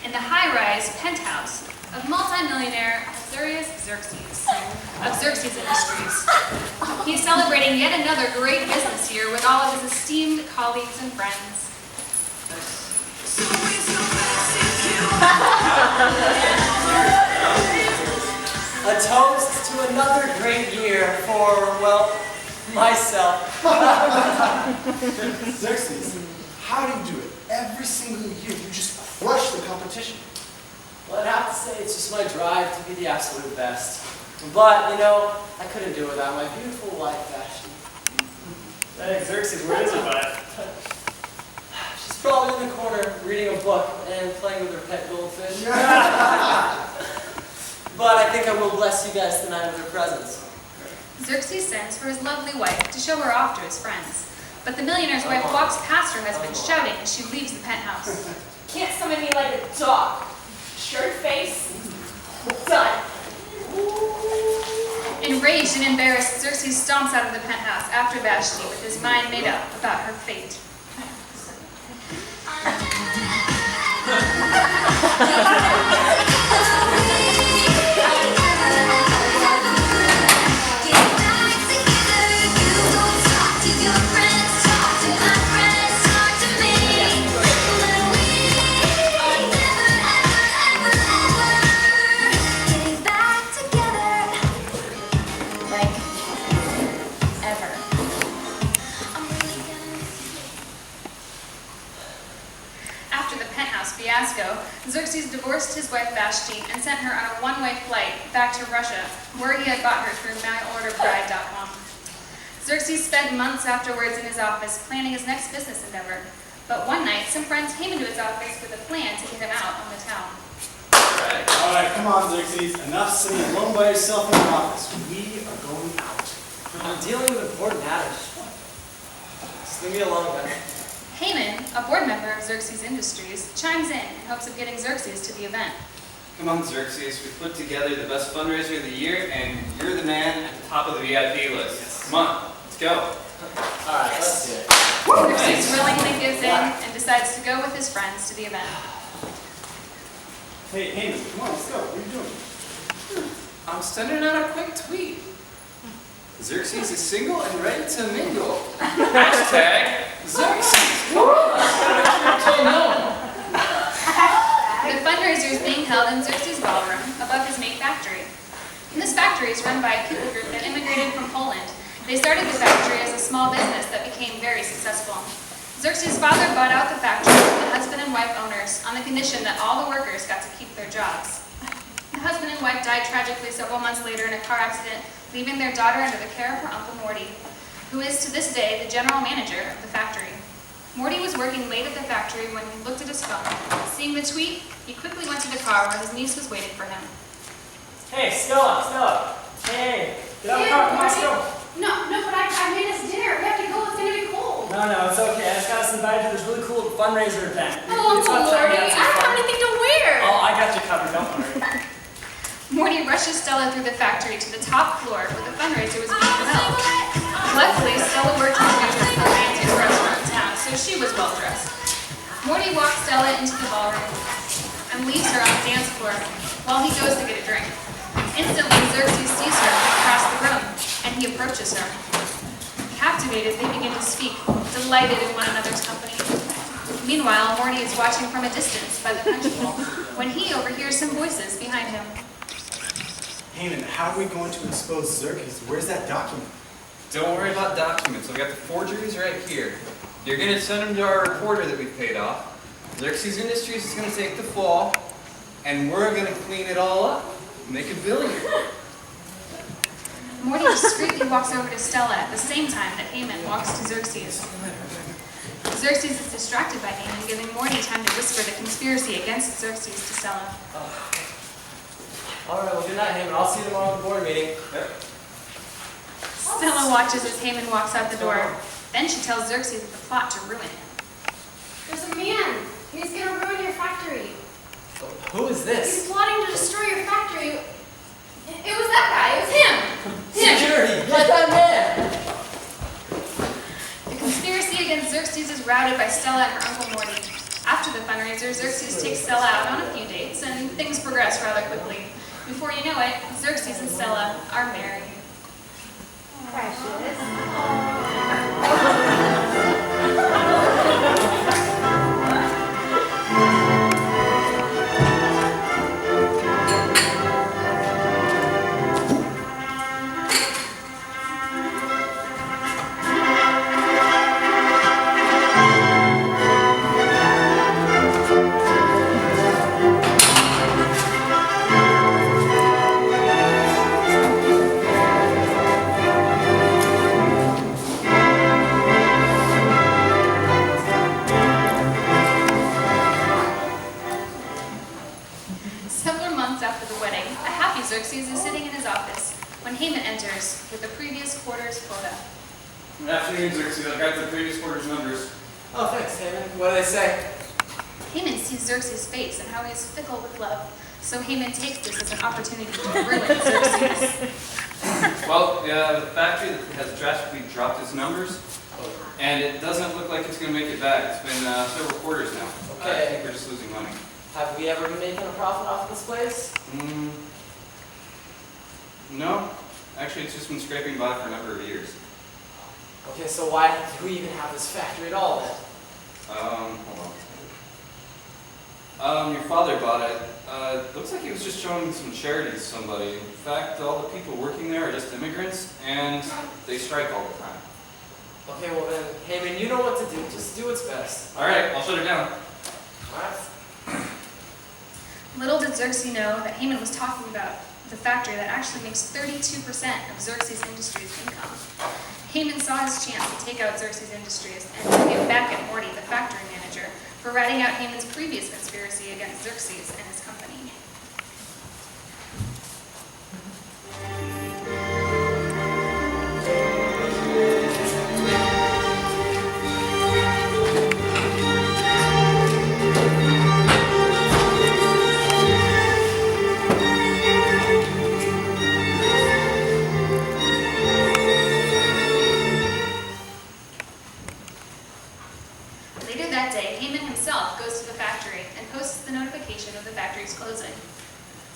in the high-rise penthouse of multimillionaire Xerxes of Xerxes Industries. He's celebrating yet another great business year with all of his esteemed colleagues and friends. A toast to another great year for, well, myself. Xerxes, how do you do it? Every single year, you just crush the competition. Well, I'd have to say it's just my drive to be the absolute best. But, you know, I couldn't do it without my beautiful wife, Ashley. Hey, Xerxes, where is your wife? She's probably in the corner reading a book and playing with her pet goldfish. But I think I will bless you guys tonight with her presence. Xerxes sends for his lovely wife to show her off to his friends. But the millionaire's wife walks past her husband shouting as she leaves the penthouse. Can't summon me like a dog. Shirt face. Done. Enraged and embarrassed, Xerxes stomps out of the penthouse after Vashti with his mind made up about her fate. Xerxes divorced his wife Vashti and sent her on a one-way flight back to Russia, where he had bought her through mailorderbride.com. Xerxes spent months afterwards in his office planning his next business endeavor, but one night some friends came into his office with a plan to get him out on the town. All right, come on, Xerxes. Enough sitting alone by yourself in the office. We are going out. I'm dealing with important matters. Just leave me alone, Ben. Haman, a board member of Xerxes Industries, chimes in hopes of getting Xerxes to the event. Come on, Xerxes. We put together the best fundraiser of the year, and you're the man at the top of the VIP list. Yes. Come on, let's go. All right, let's do it. Xerxes willingly gives in and decides to go with his friends to the event. Hey, Haman, come on, let's go. What are you doing? I'm sending out a quick tweet. Xerxes is single and ready to mingle. Hashtag Xerxes. Come on. The fundraiser is being held in Xerxes' ballroom above his main factory. This factory is run by a people group that immigrated from Poland. They started the factory as a small business that became very successful. Xerxes' father bought out the factory from the husband and wife owners on the condition that all the workers got to keep their jobs. The husband and wife died tragically several months later in a car accident, leaving their daughter under the care of her uncle Morty, who is to this day the general manager of the factory. Morty was working late at the factory when he looked at his phone. Seeing the tweet, he quickly went to the car where his niece was waiting for him. Hey, Stella. Hey, get out of the car. Come on, let's go. No, but I made us dinner. We have to go. It's going to be cold. No, it's okay. I just got us invited to this really cool fundraiser event. Oh, It's about time we Morty, had I some don't have fun. anything to wear. Oh, I got you covered. Don't worry. Morty rushes Stella through the factory to the top floor where the fundraiser was being held. Luckily, Stella worked in the most romantic restaurant in town, so she was well dressed. Morty walks Stella into the ballroom and leaves her on the dance floor while he goes to get a drink. Instantly, Xerxes sees her across the room, and he approaches her. Captivated, they begin to speak, delighted in one another's company. Meanwhile, Morty is watching from a distance by the punch bowl when he overhears some voices behind him. Haman, how are we going to expose Xerxes? Where's that document? Don't worry about documents. We got the forgeries right here. You're going to send them to our reporter that we paid off. Xerxes Industries is going to take the fall, and we're going to clean it all up. Make a billion. Morty discreetly walks over to Stella at the same time that Haman walks to Xerxes. Xerxes is distracted by Haman, giving Morty time to whisper the conspiracy against Xerxes to Stella. All right, well, good night, Haman. I'll see you tomorrow at the board meeting. Yep. Stella watches as Haman walks out the door. Then she tells Xerxes of the plot to ruin him. There's a man. He's going to ruin your factory. Who is this? He's plotting to destroy your factory. It was that guy. It was him. Security! Get that man! The conspiracy against Xerxes is routed by Stella and her uncle Morty. After the fundraiser, Xerxes takes Stella out on a few dates, and things progress rather quickly. Before you know it, Xerxes and Stella are married. Several months after the wedding, a happy Xerxes is sitting in his office when Haman enters with the previous quarter's quota. Good afternoon, Xerxes. I got the previous quarter's numbers. Oh, thanks, Haman. What do they say? Haman sees Xerxes' face and how he is fickle with love, so Haman takes this as an opportunity to ruin Xerxes. Well, the factory has drastically dropped its numbers, and it doesn't look like it's going to make it back. It's been several quarters now. Okay. I think we're just losing money. Have we ever been making a profit off of this place? No. Actually, it's just been scraping by for a number of years. Okay, so why do we even have this factory at all then? Hold on. Your father bought it. Looks like he was just showing some charity to somebody. In fact, all the people working there are just immigrants, and they strike all the time. Okay, well then, Haman, you know what to do. Just do what's best. All right, I'll shut it down. Alright? Little did Xerxes know that Haman was talking about the factory that actually makes 32% of Xerxes Industries' income. Haman saw his chance to take out Xerxes Industries and to get back at Morty, the factory manager, for ratting out Haman's previous conspiracy against Xerxes and his company. Later that day, Haman himself goes to the factory and posts the notification of the factory's closing.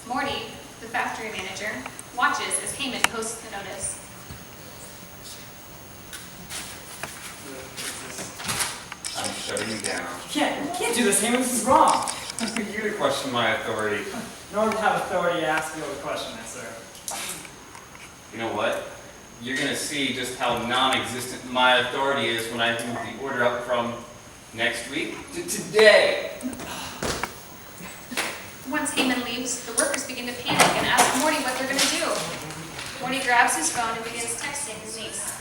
Morty, the factory manager, watches as Haman posts the notice. I'm shutting you down. You can't do this, Haman. This is wrong. You're to question my authority. In order to have authority, you ask people to question it, sir. You know what? You're going to see just how non-existent my authority is when I move the order up from next week to today. Once Haman leaves, the workers begin to panic and ask Morty what they're going to do. Morty grabs his phone and begins texting his niece.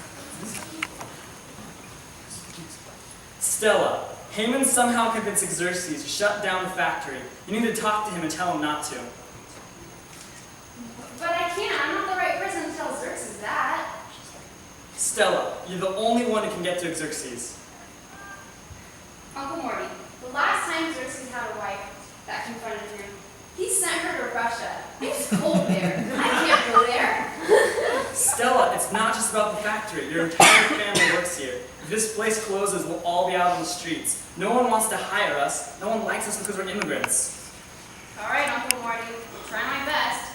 Stella, Haman somehow convinced Xerxes to shut down the factory. You need to talk to him and tell him not to. But I can't. I'm not the right person to tell Xerxes that. Stella, you're the only one who can get to Xerxes. Uncle Morty, the last time Xerxes had a wife that confronted him, he sent her to Russia. It's cold there. I can't go there. Stella, it's not just about the factory. Your entire family works here. If this place closes, we'll all be out on the streets. No one wants to hire us. No one likes us because we're immigrants. All right, Uncle Morty, I'll try my best.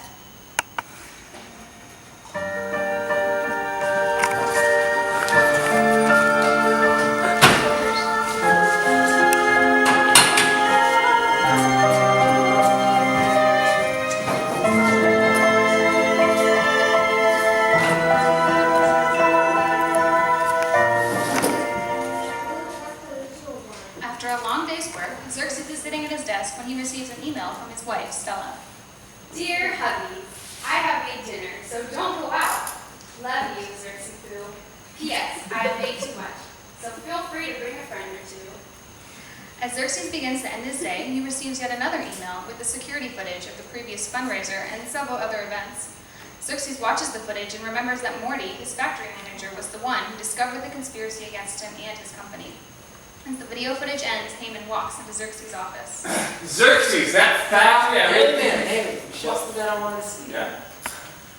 After a long day's work, Xerxes is sitting at his desk when he receives an email from his wife, Stella. Dear hubby, I have made dinner, so don't go out. Love you, Xerxes Boo. P.S. I have made too much, so feel free to bring a friend or two. As Xerxes begins to end his day, he receives yet another email with the security footage of the previous fundraiser and several other events. Xerxes watches the footage and remembers that Morty, his factory manager, was the one who discovered the conspiracy against him and his company. As the video footage ends, Haman walks into Xerxes' office. Xerxes, that factory I Hey, man, hey, just the man I wanted to see. Yeah.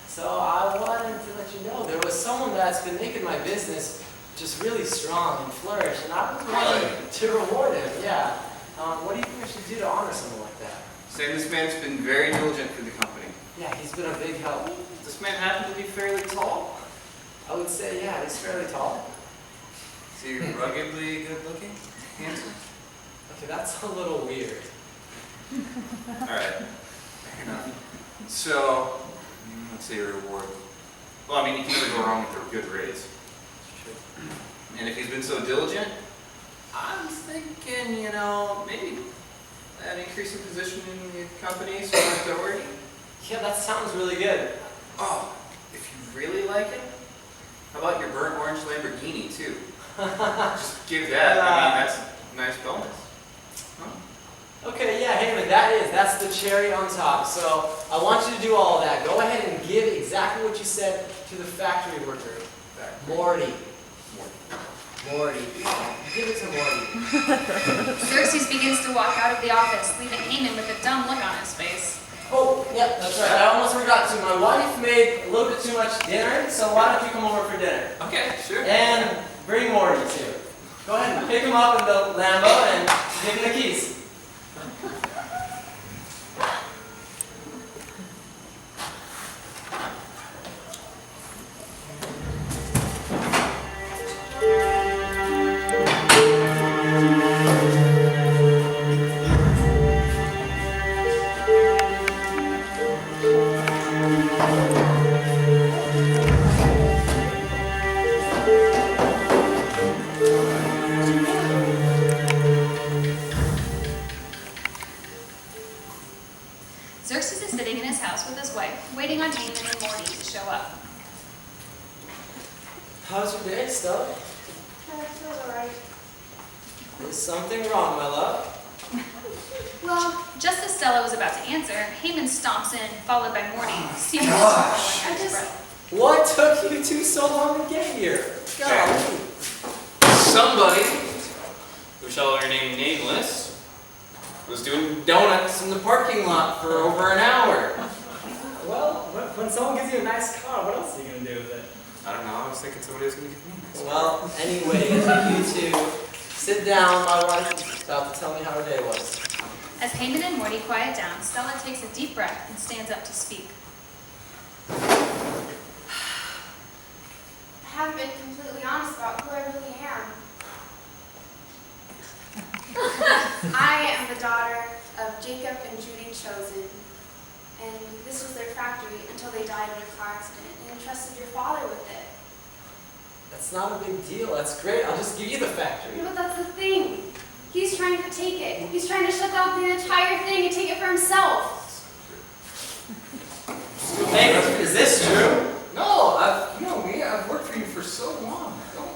So I wanted to let you know there was someone that's been making my business just really strong and flourish, and I was willing to reward him, yeah. What do you think I should do to honor someone like that? Saying this man's been very diligent for the company. Yeah, he's been a big help. Does this man happen to be fairly tall? I would say, yeah, he's fairly tall. Is he ruggedly good looking? Handsome? Okay, that's a little weird. Alright, fair enough. So, let's say a reward. Well, I mean, you can never go wrong with a good raise. And if he's been so diligent, I was thinking, maybe an increase in position in the company, so authority. Yeah, that sounds really good. Oh, if you really like it, how about your burnt orange Lamborghini too? Just give that. I mean, that's a nice bonus. Huh? Okay, yeah, Heyman, that's the cherry on top. So I want you to do all of that. Go ahead and give exactly what you said to the factory worker. Morty. Morty. Give it to Morty. Xerxes begins to walk out of the office, leaving Haman with a dumb look on his face. Oh, yep, that's right. I almost forgot to. My wife made a little bit too much dinner, so why don't you come over for dinner? Okay, sure. And bring Morty too. Go ahead and pick him up in the Lambo and give him the keys. Xerxes is sitting in his house with his wife, waiting on Haman and Morty to show up. How's your day, Stella? Feels alright. Is something wrong, my love? Well, Just as Stella was about to answer, Haman stomps in, followed by Morty, seemingly Gosh. swallowing his breath. What took you two so long to get here? Golly. Somebody, who shall remain nameless, was doing donuts in the parking lot for over an hour. Well, when someone gives you a nice car, what else are you going to do with it? I don't know, I was thinking somebody was going to give me this. Well, anyway, you two sit down. My wife is about to tell me how her day was. As Haman and Morty quiet down, Stella takes a deep breath and stands up to speak. I haven't been completely honest about who I really am. I am the daughter of Jacob and Judy Chosen, and this was their factory until they died in a car accident, and entrusted your father with it. That's not a big deal. That's great. I'll just give you the factory. No, but that's the thing. He's trying to take it. He's trying to shut down the entire thing and take it for himself. Hey, is this true? No, I've worked for you for so long. Don't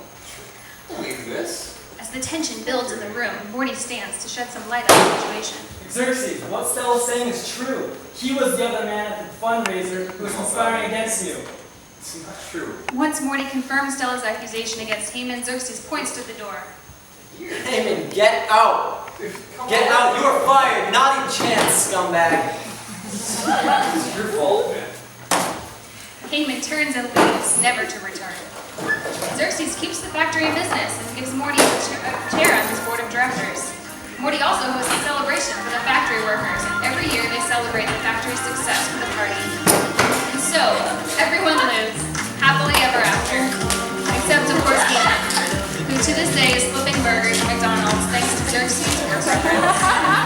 believe this. As the tension builds in the room, Morty stands to shed some light on the situation. Xerxes, what Stella's saying is true. He was the other man at the fundraiser who was conspiring against you. It's not true. Once Morty confirms Stella's accusation against Haman, Xerxes points to the door. Haman, get out. Get out. You are fired. Not a chance, scumbag. It's your fault, man. Haman turns and leaves, never to return. Xerxes keeps the factory in business and gives Morty a chair on his board of directors. Morty also hosts a celebration for the factory workers, and every year they celebrate the factory's success with a party. And so, everyone lives happily ever after, except of course Haman, who to this day is flipping burgers at McDonald's thanks to Xerxes' work reference.